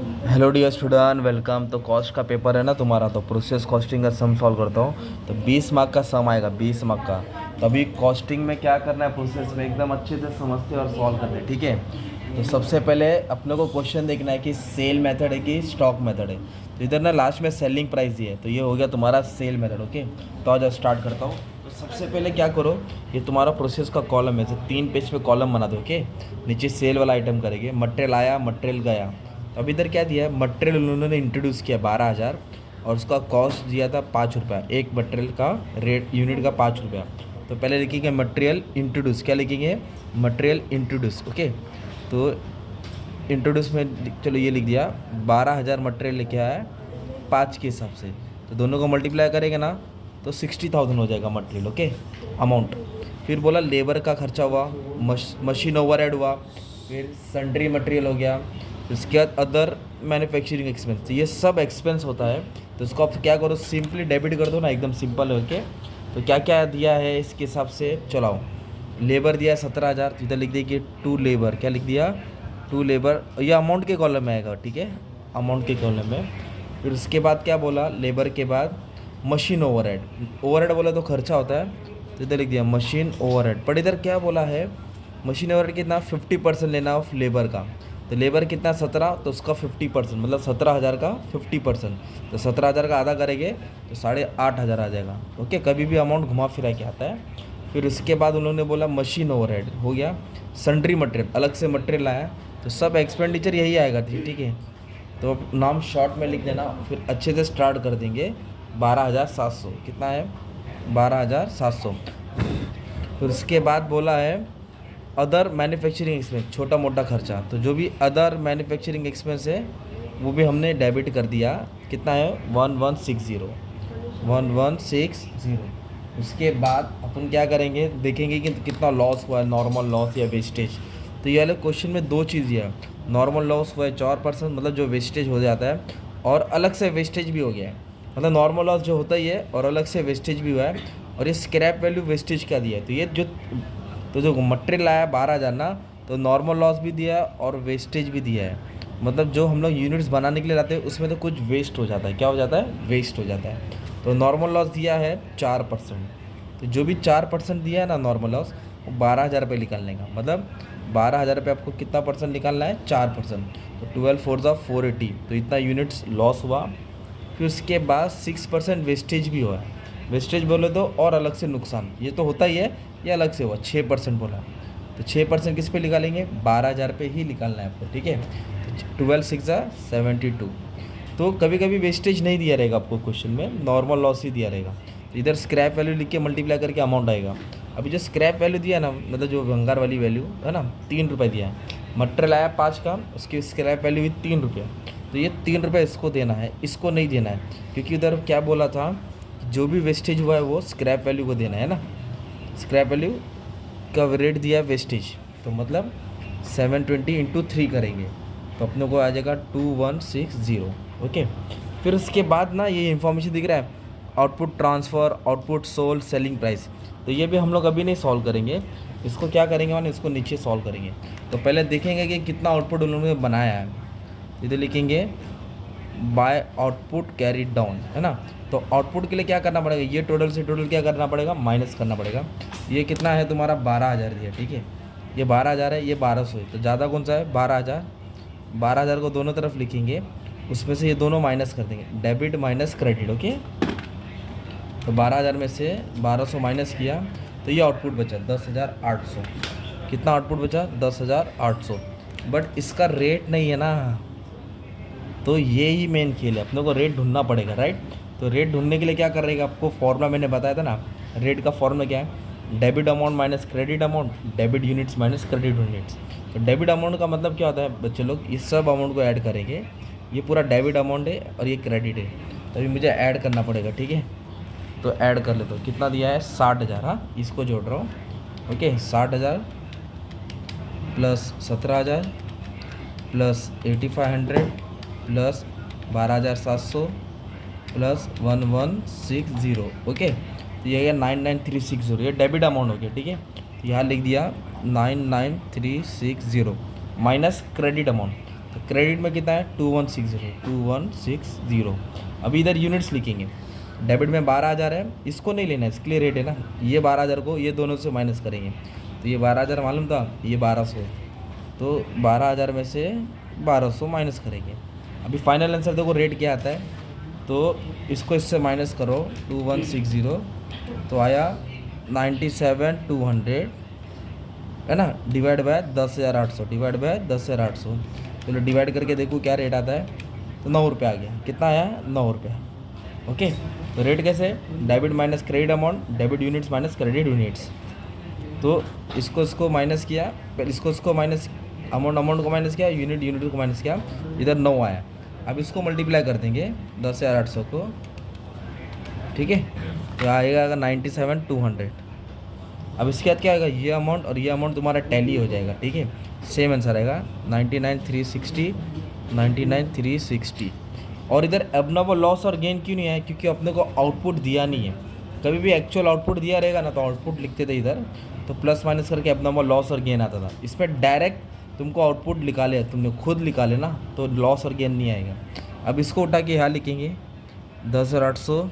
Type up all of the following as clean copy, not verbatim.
Hello dear student, welcome. तो cost का paper है ना तुम्हारा, तो प्रोसेस कॉस्टिंग का सम सॉल्व करता हूँ। तो 20 मार्क का सम आएगा, 20 मार्क का। तो अभी कॉस्टिंग में क्या करना है, प्रोसेस में एकदम अच्छे से समझते और सॉल्व करते हैं, ठीक है। तो सबसे पहले अपने को क्वेश्चन देखना है कि सेल मेथड है कि स्टॉक मेथड है। तो इधर ना लास्ट में सेलिंग प्राइस दिया है, तो ये हो गया तुम्हारा सेल मेथड। ओके, तो आज स्टार्ट करता हूँ। तो सबसे पहले क्या करो, ये तुम्हारा प्रोसेस का कॉलम है, तो 3 पेज पे कॉलम बना दो। ओके, नीचे सेल वाला आइटम करेंगे, मटेरियल आया, मटेरियल गया। तो अभी इधर क्या दिया है, मटेरियल उन्होंने इंट्रोड्यूस किया 12,000 और उसका कॉस्ट दिया था 5 रुपया, एक मटेरियल का रेट यूनिट का 5 रुपया। तो पहले लिखेंगे मटेरियल इंट्रोड्यूस, क्या लिखेंगे, मटेरियल इंट्रोड्यूस। ओके, तो इंट्रोड्यूस में चलो ये लिख दिया, 12,000 मटेरियल लेके आया है 5 के हिसाब से। तो दोनों को मल्टीप्लाई करेंगे ना तो 60,000 हो जाएगा मटेरियल। Okay, amount. फिर बोला लेबर का खर्चा हुआ, मशीन ओवरहेड हुआ, फिर सन्ड्री मटेरियल हो गया, उसके बाद अदर मैन्युफैक्चरिंग एक्सपेंस। तो ये सब एक्सपेंस होता है। तो इसको आप क्या करो, सिंपली डेबिट कर दो ना, एकदम सिंपल है। ओके, तो क्या क्या दिया है इसके हिसाब से चलाओ। लेबर दिया है 17,000, तो इधर लिख दिया कि टू लेबर, क्या लिख दिया, टू लेबर। ये अमाउंट के कॉलम में आएगा, ठीक है, अमाउंट के कॉलम में। फिर उसके बाद क्या बोला, लेबर के बाद मशीन ओवरहेड। ओवरहेड बोला तो खर्चा होता है, तो इधर लिख दिया मशीन ओवरहेड। पर इधर क्या बोला है, मशीन ओवरहेड कितना, 50% लेना ऑफ लेबर का। तो लेबर कितना 17, तो उसका 50%, मतलब 17,000 का 50%। तो 17,000 का आधा करेंगे तो 8,500 आ जाएगा। ओके, कभी भी अमाउंट घुमा फिरा के आता है। फिर उसके बाद उन्होंने बोला मशीन ओवरहेड हो गया, सन्ड्री मटेरियल अलग से मटेरियल आया, तो सब एक्सपेंडिचर यही आएगा, ठीक है। तो अब नाम शॉर्ट में लिख देना, फिर अच्छे से स्टार्ट कर देंगे। 12,700 कितना है, 12,700। फिर उसके बाद बोला है अदर मैन्युफैक्चरिंग एक्सपेंस, छोटा मोटा खर्चा। तो जो भी अदर मैन्युफैक्चरिंग एक्सपेंस है वो भी हमने डेबिट कर दिया। कितना है, 1160, 1160। उसके बाद अपन क्या करेंगे, देखेंगे कि कितना लॉस हुआ है, नॉर्मल लॉस या वेस्टेज। तो ये वाले क्वेश्चन में दो चीज़ है, नॉर्मल लॉस हुआ है 4%, मतलब जो वेस्टेज हो जाता है, और अलग से वेस्टेज भी हो गया है। मतलब नॉर्मल लॉस जो होता ही है और अलग से वेस्टेज भी हुआ है। और ये स्क्रैप वैल्यू वेस्टेज का दिया है। तो ये जो मटेरियल आया 12,000 ना, तो नॉर्मल लॉस भी दिया है और वेस्टेज भी दिया है। मतलब जो हम लोग यूनिट्स बनाने के लिए लाते हैं उसमें तो कुछ वेस्ट हो जाता है, क्या हो जाता है, वेस्ट हो जाता है। तो नॉर्मल लॉस दिया है 4%। तो जो भी 4% दिया है ना नॉर्मल लॉस, वो 12,000 रुपये निकालने का, मतलब 12,000 रुपये आपको कितना परसेंट निकालना है, 4%। तो 12 4 480, तो इतना यूनिट्स लॉस हुआ। फिर उसके बाद 6% वेस्टेज भी हुआ है। वेस्टेज बोले तो और अलग से नुकसान, ये तो होता ही है, ये अलग से हुआ 6% बोला। तो 6% किस पे निकालेंगे, 12,000 पे ही निकालना है आपको, ठीक है। तो 12 6 72। तो कभी कभी वेस्टेज नहीं दिया रहेगा आपको क्वेश्चन में, नॉर्मल लॉस ही दिया रहेगा। तो इधर स्क्रैप वैल्यू लिख के मल्टीप्लाई करके अमाउंट आएगा। अभी जो स्क्रैप वैल्यू दिया है ना, मतलब जो भंगार वाली वैल्यू है ना, 3 रुपये दिया है। मटेरियल आया 5 का, उसकी स्क्रैप वैल्यू हुई 3 रुपये। तो ये 3 रुपये इसको देना है, इसको नहीं देना है, क्योंकि उधर क्या बोला था, जो भी वेस्टेज हुआ है वो स्क्रैप वैल्यू को देना है ना। स्क्रैप वैल्यू का रेट दिया है वेस्टेज, तो मतलब 720 इंटू 3 करेंगे तो अपने को आ जाएगा 2160। ओके, फिर उसके बाद ना ये इन्फॉर्मेशन दिख रहा है, output transfer, output sold, selling price. तो ये भी हम लोग अभी नहीं सॉल्व करेंगे, इसको क्या करेंगे मैंने, इसको नीचे सॉल्व करेंगे। तो पहले देखेंगे कि कितना आउटपुट उन्होंने बनाया है। इधर लिखेंगे बाय आउटपुट कैरीड डाउन, है ना। तो आउटपुट के लिए क्या करना पड़ेगा, ये टोटल से टोटल क्या करना पड़ेगा, माइनस करना पड़ेगा। ये कितना है तुम्हारा, 12,000 दिया, ठीक है। ये 12,000 है, ये 1,200 है, तो ज़्यादा कौन सा है, 12,000। 12,000 को दोनों तरफ लिखेंगे, उसमें से ये दोनों माइनस कर देंगे, डेबिट माइनस क्रेडिट। ओके, तो 12,000 में से 1,200 माइनस किया, तो ये आउटपुट बचा 10,800। कितना आउटपुट बचा, 10,800। बट इसका रेट नहीं है ना, तो ये ही मेन खेल है, अपने को रेट ढूंढना पड़ेगा, राइट। तो रेट ढूंढने के लिए क्या कर रहेगा, आपको फॉर्मूला मैंने बताया था ना, रेट का फॉर्मूला क्या है, debit amount minus credit amount, debit units minus credit units. तो डेबिट अमाउंट का मतलब क्या होता है बच्चे लोग, इस सब अमाउंट को ऐड करेंगे। ये पूरा डेबिट अमाउंट है और ये क्रेडिट है, तो अभी मुझे ऐड करना पड़ेगा, ठीक है। तो ऐड कर लेते हो, कितना दिया है, 60,000। हाँ, इसको जोड़ रहा हूँ। Okay, 60,000 plus 17,000 plus 8,500 plus 12,700 plus 1160। Okay, तो ये है 99,360, ये डेबिट अमाउंट हो गया, ठीक है। तो यहाँ लिख दिया 99,360 माइनस क्रेडिट अमाउंट। तो क्रेडिट में कितना है 2160। अभी इधर यूनिट्स लिखेंगे। डेबिट में 12,000 है, इसको नहीं लेना है, इसके लिए रेट है ना, ये 12,000 को ये दोनों से माइनस करेंगे। तो ये 12,000 मालूम था, ये 1200, तो 12,000 में से 1200 माइनस करेंगे। अभी फाइनल आंसर देखो रेट क्या आता है, तो इसको इससे माइनस करो 2160, तो आया 97,200 है ना, डिवाइड बाय 10,800, डिवाइड बाय 10,800। चलो डिवाइड करके देखो क्या रेट आता है, तो 9 रुपये आ गया। कितना आया 9 रुपये। ओके, तो रेट कैसे, debit minus credit amount, debit units minus credit units. तो इसको माइनस किया, फिर इसको माइनस, अमाउंट को माइनस किया, यूनिट को माइनस किया, इधर 9 आया। अब इसको मल्टीप्लाई कर देंगे 10,800 को, ठीक है, तो आएगा 97,200। अब इसके बाद क्या आएगा, ये अमाउंट और ये अमाउंट तुम्हारा टैली हो जाएगा, ठीक है, सेम आंसर आएगा 99,360। और इधर एबनॉर्मल लॉस और गेन क्यों नहीं आया, क्योंकि अपने को आउटपुट दिया नहीं है। कभी भी एक्चुअल आउटपुट दिया रहेगा ना तो आउटपुट लिखते थे इधर, तो प्लस माइनस करके एबनॉर्मल लॉस और गेन आता था। इसमें डायरेक्ट तुमको आउटपुट निकाले, तुमने खुद निकाले ना, तो लॉस और गेन नहीं आएगा। अब इसको उठा के यहाँ लिखेंगे 10,800,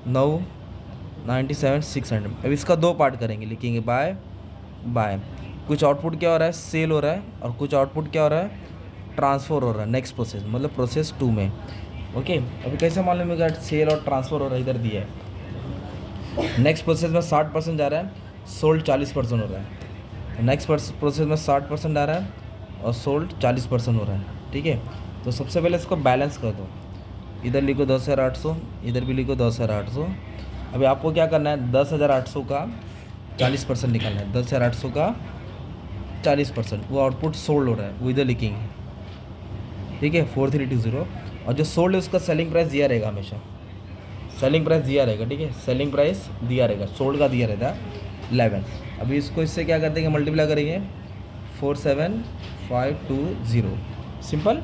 9, 97,600। अब इसका 2 पार्ट करेंगे, लिखेंगे बाय कुछ आउटपुट क्या हो रहा है, सेल हो रहा है, और कुछ आउटपुट क्या हो रहा है, ट्रांसफ़र हो रहा है नेक्स्ट प्रोसेस, मतलब प्रोसेस 2 में। ओके, अभी कैसे मालूम होगा सेल और ट्रांसफ़र हो रहा है, इधर दिया है। नेक्स्ट प्रोसेस में 60% जा रहा है, सोल्ड 40% हो रहा है। नेक्स्ट प्रोसेस में 60% आ रहा है और सोल्ड 40% हो रहा है, ठीक है। तो सबसे पहले इसको बैलेंस कर दो, इधर लिखो 10,800, इधर भी लिखो 10,800। अभी आपको क्या करना है, 10,800 का 40% निकालना है, 10,800 का 40%, वो आउटपुट सोल्ड हो रहा है, वो इधर लिखेंगे, ठीक है, 4320। और जो सोल्ड है उसका सेलिंग प्राइस दिया रहेगा, हमेशा सेलिंग प्राइस दिया रहेगा, ठीक है, सेलिंग प्राइस दिया रहेगा, सोल्ड का दिया रहता है 11। अभी इसको इससे क्या कर देंगे, मल्टीप्लाई करेंगे 47,520, सिंपल।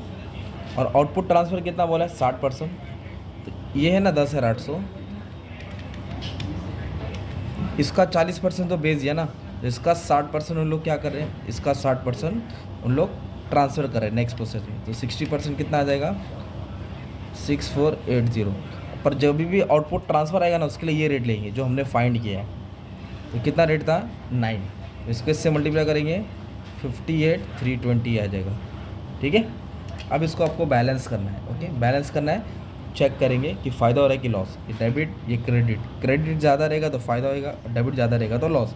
और आउटपुट ट्रांसफ़र कितना बोला है, 60%, तो ये है ना 10,800, इसका 40% तो बेच दिया ना, तो इसका 60% उन लोग क्या कर रहे हैं, इसका 60% उन लोग ट्रांसफ़र कर रहे हैं नेक्स्ट प्रोसेस में। तो 60% कितना आ जाएगा, 6480। पर जब भी आउटपुट ट्रांसफ़र आएगा ना, उसके लिए ये रेट लेंगे जो हमने फाइंड किया है। तो कितना रेट था 9, इसको इससे मल्टीप्लाई करेंगे 58,320 आ जाएगा, ठीक है। अब इसको आपको बैलेंस करना है, ओके, बैलेंस करना है, चेक करेंगे कि फ़ायदा हो रहा है कि लॉस। ये डेबिट, ये क्रेडिट ज़्यादा रहेगा तो फ़ायदा होएगा, डेबिट ज़्यादा रहेगा तो लॉस।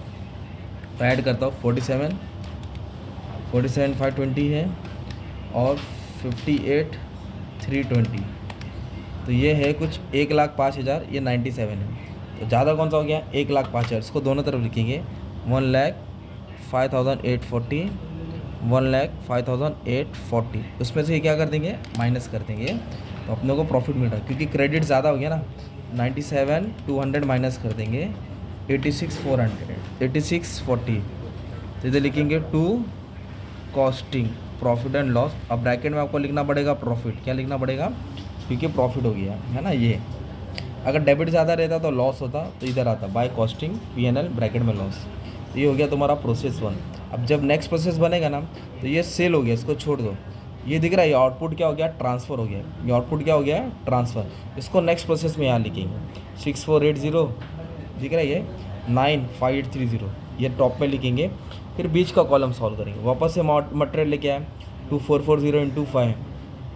तो ऐड करता हूँ 47,520 है और 58,320, तो ये है कुछ 1,05,000, ये 97 है। तो ज़्यादा कौन सा हो गया, 1,05,000, इसको दोनों तरफ लिखेंगे 1,05,840, 1,05,840। उसमें से क्या कर देंगे, माइनस कर देंगे, तो अपने को प्रॉफिट मिल रहा है, क्योंकि क्रेडिट ज़्यादा हो गया ना। 97,200 माइनस कर देंगे 86,400, तो इधर लिखेंगे 2 कॉस्टिंग प्रॉफिट एंड लॉस। अब ब्रैकेट में आपको लिखना पड़ेगा प्रॉफिट, क्या लिखना पड़ेगा, क्योंकि प्रॉफिट हो गया है ना। ये अगर डेबिट ज़्यादा रहता तो लॉस होता, तो इधर आता बाय कॉस्टिंग P&L ब्रैकेट में लॉस। तो ये हो गया तुम्हारा प्रोसेस 1। अब जब नेक्स्ट प्रोसेस बनेगा ना, तो ये सेल हो गया, इसको छोड़ दो। ये दिख रहा है, ये आउटपुट क्या हो गया, ट्रांसफ़र हो गया, ये आउटपुट क्या हो गया, ट्रांसफ़र। इसको नेक्स्ट प्रोसेस में यहाँ लिखेंगे 6480, दिख रहा है ये 95,830, ये टॉप में लिखेंगे। फिर बीच का कॉलम सॉल्व करेंगे, वापस से मटेरियल लेके आए 2440 × 5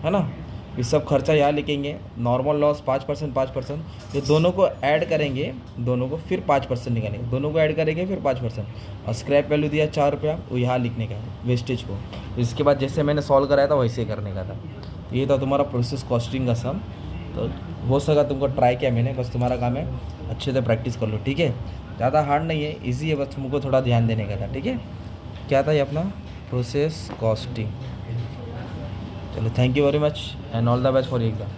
है ना। ये सब खर्चा यहाँ लिखेंगे, नॉर्मल लॉस 5%, ये दोनों को ऐड करेंगे, दोनों को फिर 5% निकालेंगे, दोनों को ऐड करेंगे फिर 5%। और स्क्रैप वैल्यू दिया 4 रुपया, वो यहाँ लिखने का है वेस्टेज को। तो इसके बाद जैसे मैंने सॉल्व कराया था वैसे करने का था। तो ये था तुम्हारा प्रोसेस कॉस्टिंग का सम। तो हो सका तुमको ट्राई किया मैंने, बस तुम्हारा काम है अच्छे से प्रैक्टिस कर लो, ठीक है। ज़्यादा हार्ड नहीं है, ईजी है, बस तुमको थोड़ा ध्यान देने का था, ठीक है। क्या था ये अपना प्रोसेस कॉस्टिंग। चलो, thank you very much and all the best for exam.